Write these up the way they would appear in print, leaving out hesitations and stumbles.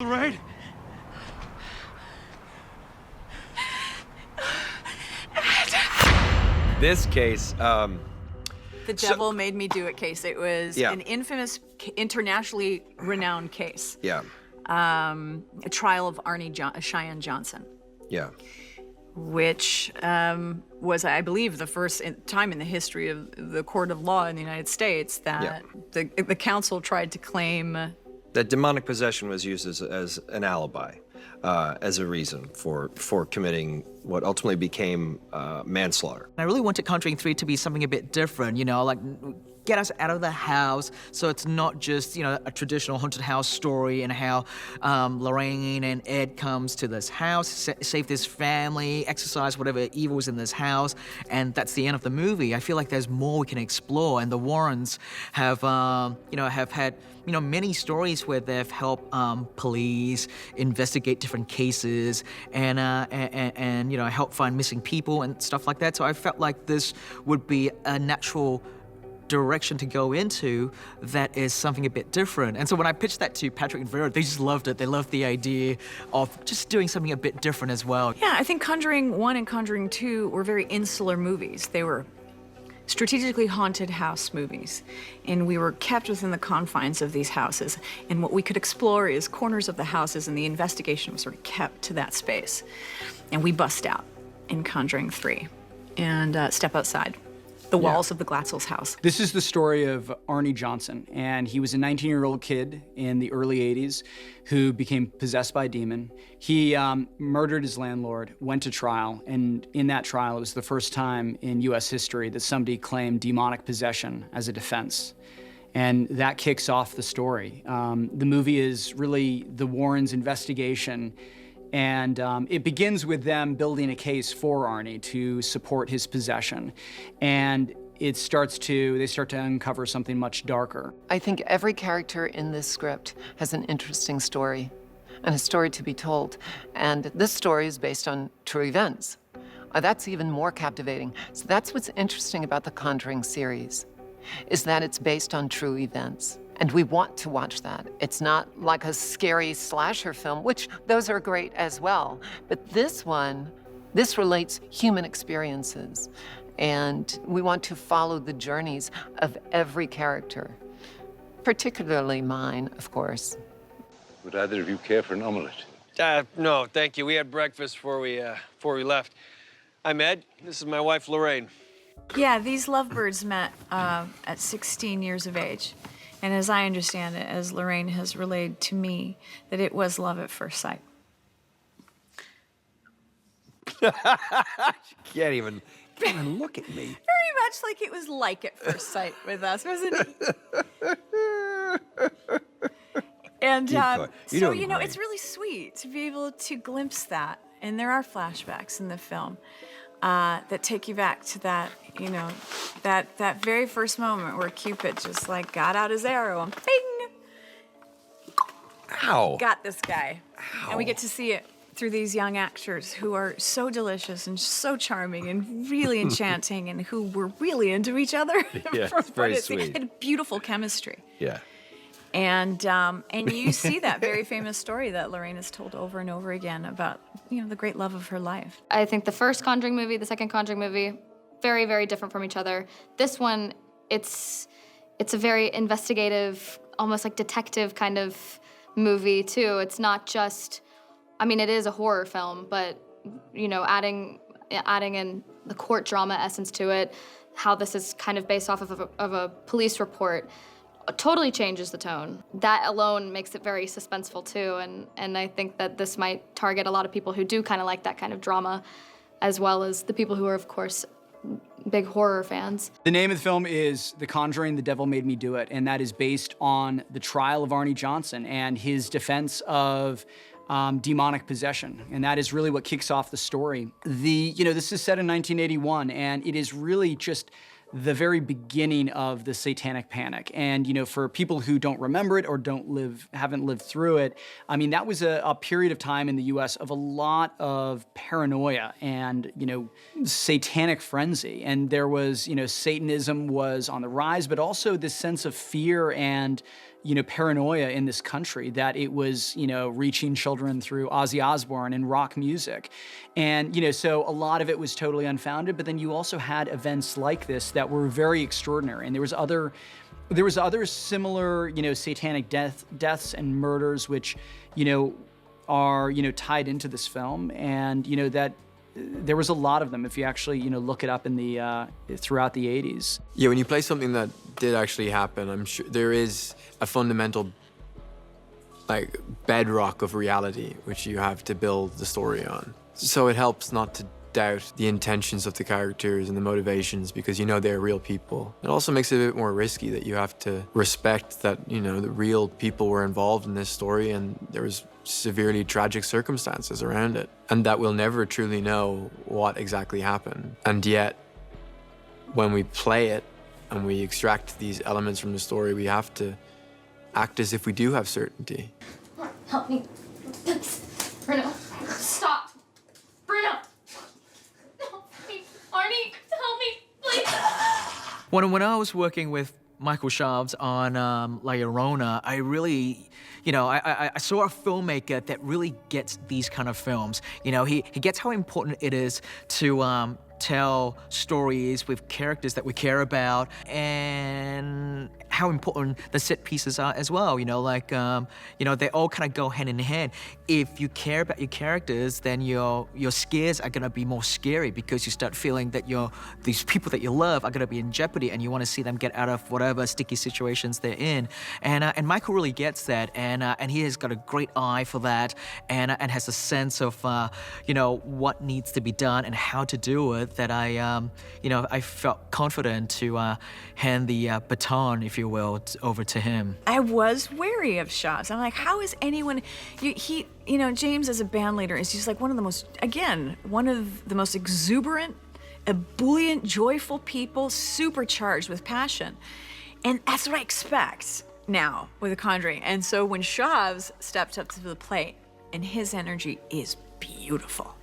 Right? This case, The Devil Made Me Do It case. It was Yeah. an infamous, internationally renowned case. yeah, A trial of Cheyenne Johnson, yeah. which was, I believe, the first time in the history of the court of law in the United States that the council tried to claim. That demonic possession was used as an alibi, as a reason for committing what ultimately became manslaughter. I really wanted Conjuring 3 to be something a bit different, you know, like get us out of the house so it's not just, you know, a traditional haunted house story and how Lorraine and Ed comes to this house, save this family, exorcise whatever evil is in this house, and that's the end of the movie. I feel like there's more we can explore, and the Warrens have, have had, many stories where they've helped police investigate different cases and help find missing people and stuff like that. So I felt like this would be a natural direction to go into that is something a bit different. And so when I pitched that to Patrick and Vera, they just loved it. They loved the idea of just doing something a bit different as well. Yeah, I think Conjuring 1 and Conjuring 2 were very insular movies. They were strategically haunted house movies, and we were kept within the confines of these houses. And what we could explore is corners of the houses, and the investigation was sort of kept to that space. And we bust out in Conjuring 3 and step outside the walls of the Glatzel's house. This is the story of Arnie Johnson, and he was a 19-year-old kid in the early 80s who became possessed by a demon. He murdered his landlord, went to trial, and in that trial, it was the first time in US history that somebody claimed demonic possession as a defense. And that kicks off the story. The movie is really the Warrens' investigation, and it begins with them building a case for Arnie to support his possession. And they start to uncover something much darker. I think every character in this script has an interesting story and a story to be told. And this story is based on true events. That's even more captivating. So that's what's interesting about the Conjuring series, is that it's based on true events. And we want to watch that. It's not like a scary slasher film, which those are great as well. But this one, this relates human experiences. And we want to follow the journeys of every character, particularly mine, of course. Would either of you care for an omelet? No, thank you. We had breakfast before we left. I'm Ed. This is my wife, Lorraine. Yeah, these lovebirds met at 16 years of age. And as I understand it, as Lorraine has relayed to me, that it was love at first sight. Can't even look at me. Very much like it was like at first sight with us, wasn't it? And so, it's really sweet to be able to glimpse that. And there are flashbacks in the film that take you back to that, that very first moment where Cupid just like got out his arrow and bing! Ow. Got this guy. Ow. And we get to see it through these young actors who are so delicious and so charming and really enchanting and who were really into each other. Yeah, it's very sweet. They had beautiful chemistry. Yeah. And you see that very famous story that Lorraine has told over and over again about, the great love of her life. I think the first Conjuring movie, the second Conjuring movie, very, very different from each other. This one, it's a very investigative, almost like detective kind of movie too. It's not just, it is a horror film, but adding in the court drama essence to it, how this is kind of based off of a police report, totally changes the tone. That alone makes it very suspenseful too, and I think that this might target a lot of people who do kind of like that kind of drama, as well as the people who are, of course, big horror fans. The name of the film is The Conjuring, The Devil Made Me Do It, and that is based on the trial of Arnie Johnson and his defense of demonic possession, and that is really what kicks off the story. This is set in 1981, and it is really just the very beginning of the Satanic Panic. And, for people who don't remember it or haven't lived through it, that was a period of time in the US of a lot of paranoia and, satanic frenzy. And there was, Satanism was on the rise, but also this sense of fear and paranoia in this country, that it was, reaching children through Ozzy Osbourne and rock music. And, so a lot of it was totally unfounded, but then you also had events like this that were very extraordinary. And there was other similar, satanic deaths and murders, which, are, tied into this film. And, that there was a lot of them if you actually, look it up in the, throughout the 80s. Yeah, when you play something that did actually happen, I'm sure there is a fundamental, bedrock of reality, which you have to build the story on. So it helps not to doubt the intentions of the characters and the motivations, because they're real people. It also makes it a bit more risky that you have to respect that, the real people were involved in this story and there was severely tragic circumstances around it, and that we'll never truly know what exactly happened. And yet, when we play it and we extract these elements from the story, we have to act as if we do have certainty. Help me. Bruno, stop. Bruno. Help me. Arnie, help me, please. When I was working with Michael Chaves on La Llorona, I really, I saw a filmmaker that really gets these kind of films. He gets how important it is to tell stories with characters that we care about, and how important the set pieces are as well. They all kind of go hand in hand. If you care about your characters, then your scares are gonna be more scary, because you start feeling that these people that you love are gonna be in jeopardy, and you want to see them get out of whatever sticky situations they're in. And Michael really gets that, and he has got a great eye for that, and has a sense of what needs to be done and how to do it. That I felt confident to hand the baton, if you will, over to him. I was wary of Chaves. I'm like, how is anyone? James as a band leader is just like one of the most exuberant, ebullient, joyful people, supercharged with passion, and that's what I expect now with The Conjuring. And so when Chaves stepped up to the plate, and his energy is beautiful.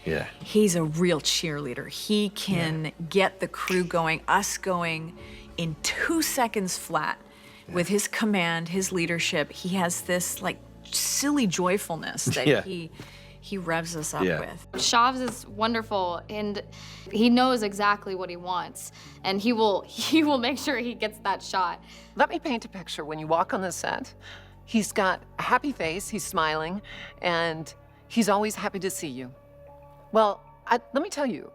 Yeah. He's a real cheerleader. He can get the crew going, us going, in 2 seconds flat. With his command, his leadership. He has this silly joyfulness that he revs us up with. Chaves is wonderful, and he knows exactly what he wants, and he will make sure he gets that shot. Let me paint a picture. When you walk on the set, he's got a happy face, he's smiling, and he's always happy to see you. Well, let me tell you,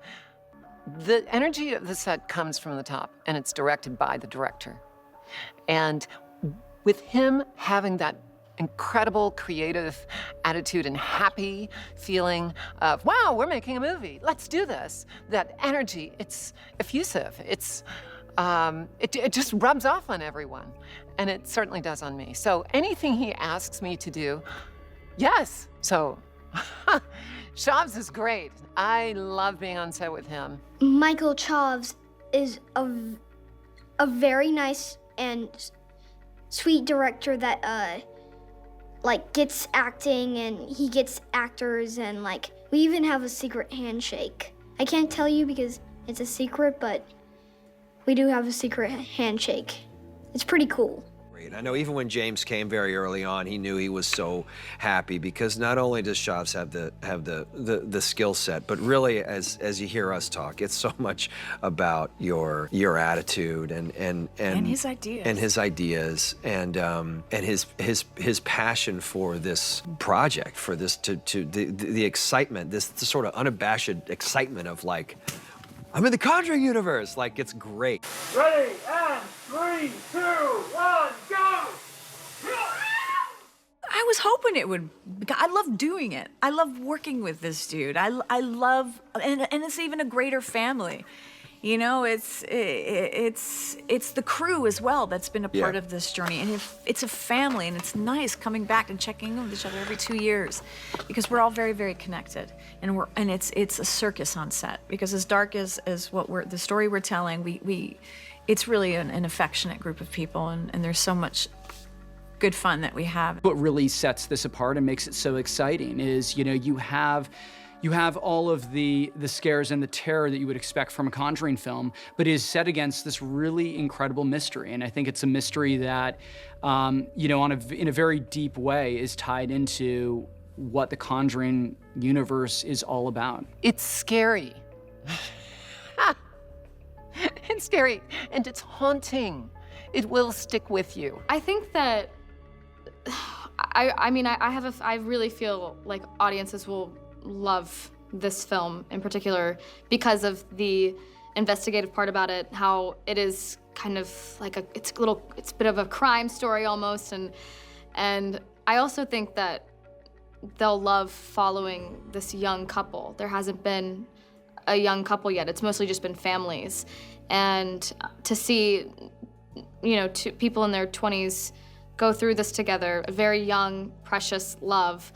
the energy of the set comes from the top, and it's directed by the director. And with him having that incredible creative attitude and happy feeling of, wow, we're making a movie, let's do this. That energy, it's effusive. It just rubs off on everyone. And it certainly does on me. So anything he asks me to do, yes. So Chaves is great. I love being on set with him. Michael Chaves is a very nice and sweet director that gets acting, and he gets actors, and we even have a secret handshake. I can't tell you because it's a secret, but we do have a secret handshake. It's pretty cool. I know even when James came very early on, he knew he was so happy, because not only does Chaves have the skill set, but really, as you hear us talk, it's so much about your attitude and his ideas and his passion for this project, for this the excitement, this sort of unabashed excitement of I'm in the Conjuring universe. It's great. Ready, and 3, 2, 1, go! I was hoping it would. I love doing it. I love working with this dude. I love, and it's even a greater family. It's the crew as well that's been a part of this journey, and it's a family, and it's nice coming back and checking in with each other every 2 years, because we're all very, very connected, and it's a circus on set, because as dark as what the story we're telling, it's really an affectionate group of people, and there's so much good fun that we have. What really sets this apart and makes it so exciting is, you have You have all of the scares and the terror that you would expect from a Conjuring film, but it is set against this really incredible mystery. And I think it's a mystery that, you know, in a very deep way is tied into what the Conjuring universe is all about. It's scary. It's scary, and it's haunting. It will stick with you. I think that, I really feel like audiences will love this film in particular because of the investigative part about it, how it is kind of like it's a bit of a crime story almost, and I also think that they'll love following this young couple. There hasn't been a young couple yet. It's mostly just been families. And to see, you know, two people in their 20s go through this together, a very young, precious love,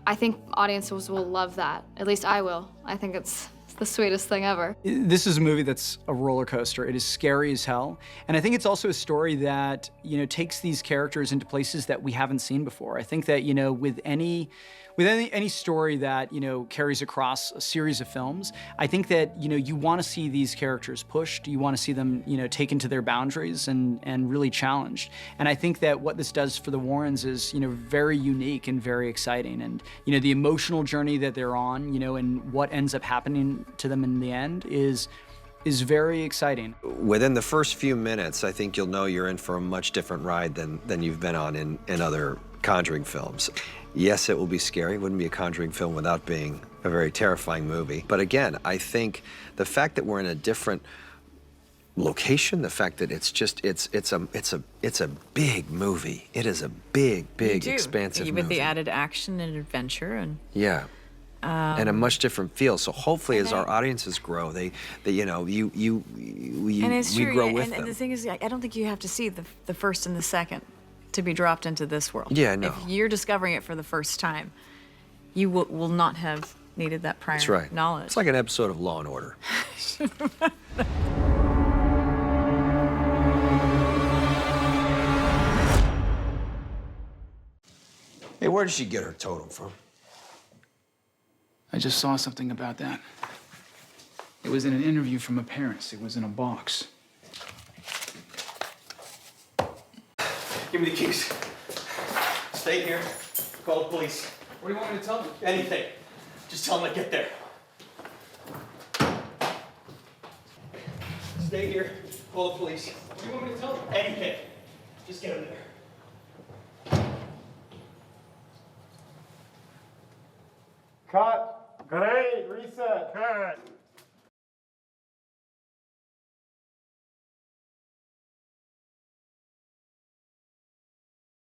I think audiences will love that. At least I will. I think it's the sweetest thing ever. This is a movie that's a roller coaster. It is scary as hell. And I think it's also a story that, you know, takes these characters into places that we haven't seen before. I think that, you know, with any story that, you know, carries across a series of films, I think that, you know, you want to see these characters pushed. You want to see them, you know, taken to their boundaries and really challenged. And I think that what this does for the Warrens is, you know, very unique and very exciting. And, you know, the emotional journey that they're on, you know, and what ends up happening to them in the end is very exciting. Within the first few minutes, I think you'll know you're in for a much different ride than you've been on in other Conjuring films. Yes, it will be scary. It wouldn't be a Conjuring film without being a very terrifying movie. But again, I think the fact that we're in a different location, the fact that it's a big movie. It is a big, expansive movie. With the added action and adventure and. Yeah. And a much different feel. So hopefully, as our audiences grow, they you know, we grow with them. And the thing is, I don't think you have to see the first and the second to be dropped into this world. Yeah, no. If you're discovering it for the first time, you will not have needed that prior That's right. knowledge. It's like an episode of Law and Order. Hey, where did she get her totem from? I just saw something about that. It was in an interview from her parents. It was in a box. Give me the keys. Stay here. Call the police. What do you want me to tell them? Anything. Just tell them to get there. Stay here. Call the police. What do you want me to tell them? Anything. Just get them there. Cut. Great. Reset. Cut.